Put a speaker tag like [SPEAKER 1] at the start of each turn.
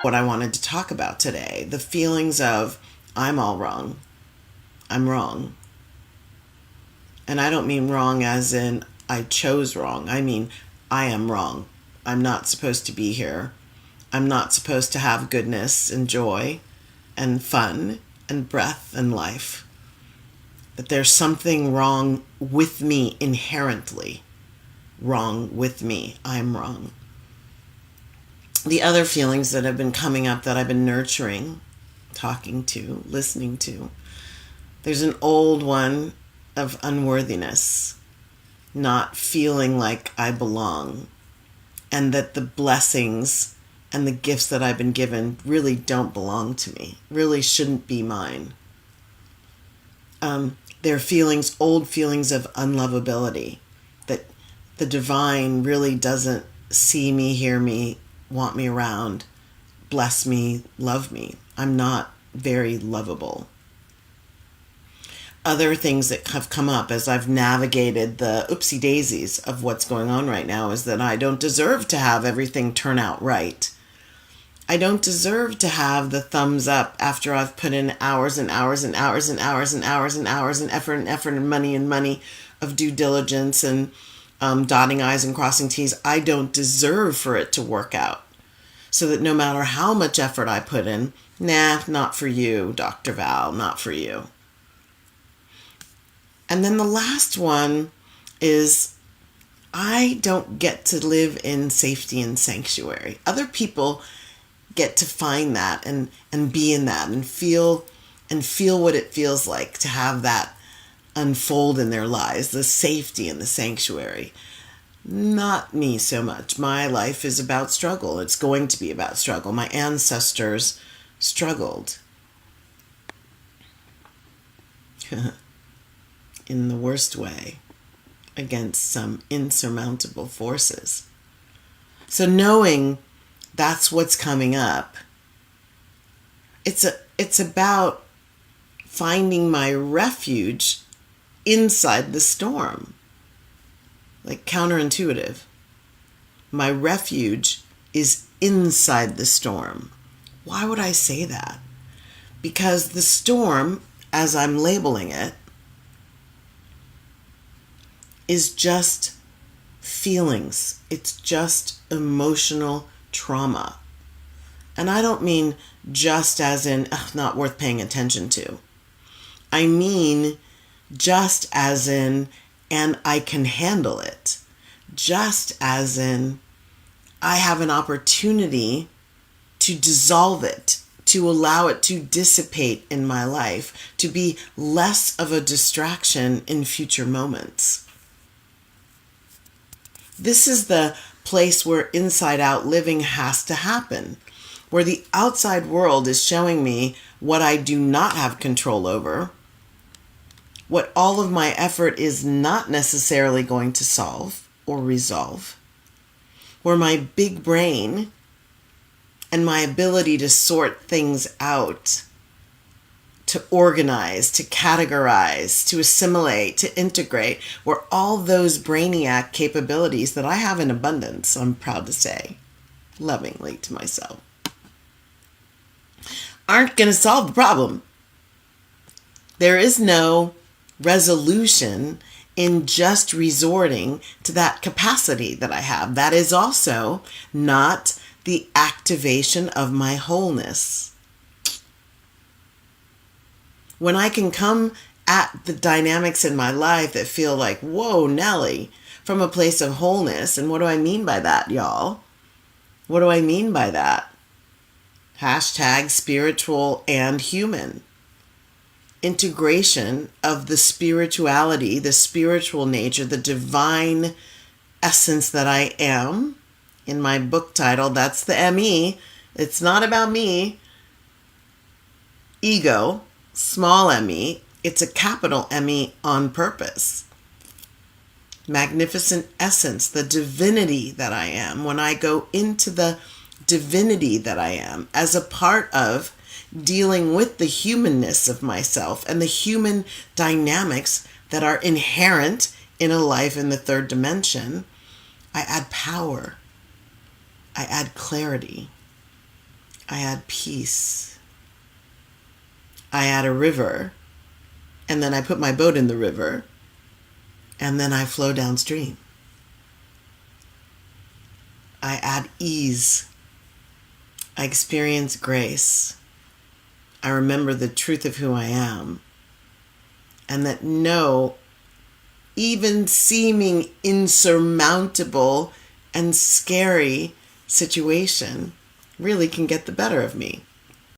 [SPEAKER 1] what I wanted to talk about today. The feelings of, I'm all wrong. I'm wrong. And I don't mean wrong as in I chose wrong. I mean, I am wrong. I'm not supposed to be here. I'm not supposed to have goodness and joy and fun and breath and life. That there's something wrong with me inherently. Wrong with me. I'm wrong. The other feelings that have been coming up that I've been nurturing, talking to, listening to, there's an old one of unworthiness, not feeling like I belong, and that the blessings and the gifts that I've been given really don't belong to me, really shouldn't be mine. There are feelings, old feelings of unlovability, that the divine really doesn't see me, hear me, want me around, bless me, love me. I'm not very lovable. Other things that have come up as I've navigated the oopsie daisies of what's going on right now is that I don't deserve to have everything turn out right. I don't deserve to have the thumbs up after I've put in hours and hours and hours and hours and hours and hours and effort and money of due diligence and dotting I's and crossing T's. I don't deserve for it to work out. So that no matter how much effort I put in, nah, not for you, Dr. Val, not for you. And then the last one is I don't get to live in safety and sanctuary. Other people get to find that and be in that and feel what it feels like to have that unfold in their lives, the safety and the sanctuary. Not me so much. My life is about struggle. It's going to be about struggle. My ancestors struggled. In the worst way, against some insurmountable forces. So knowing that's what's coming up, it's about finding my refuge inside the storm. Like counterintuitive. My refuge is inside the storm. Why would I say that? Because the storm, as I'm labeling it, is just feelings. It's just emotional trauma. And I don't mean just as in not worth paying attention to. I mean just as in, and I can handle it. Just as in, I have an opportunity to dissolve it, to allow it to dissipate in my life, to be less of a distraction in future moments. This is the place where inside out living has to happen, where the outside world is showing me what I do not have control over, what all of my effort is not necessarily going to solve or resolve, where my big brain and my ability to sort things out, to organize, to categorize, to assimilate, to integrate, where all those brainiac capabilities that I have in abundance, I'm proud to say, lovingly to myself, aren't going to solve the problem. There is no resolution in just resorting to that capacity that I have. That is also not the activation of my wholeness. When I can come at the dynamics in my life that feel like, whoa, Nelly, from a place of wholeness. And what do I mean by that, y'all? What do I mean by that? Hashtag spiritual and human. Integration of the spirituality, the spiritual nature, the divine essence that I am. In my book title, that's the ME. It's not about me. Ego. Small me, it's a capital Me on purpose. Magnificent essence, the divinity that I am. When I go into the divinity that I am as a part of dealing with the humanness of myself and the human dynamics that are inherent in a life in the third dimension, I add power. I add clarity. I add peace. I add a river, and then I put my boat in the river, and then I flow downstream. I add ease. I experience grace. I remember the truth of who I am, and that no, even seeming insurmountable and scary situation really can get the better of me.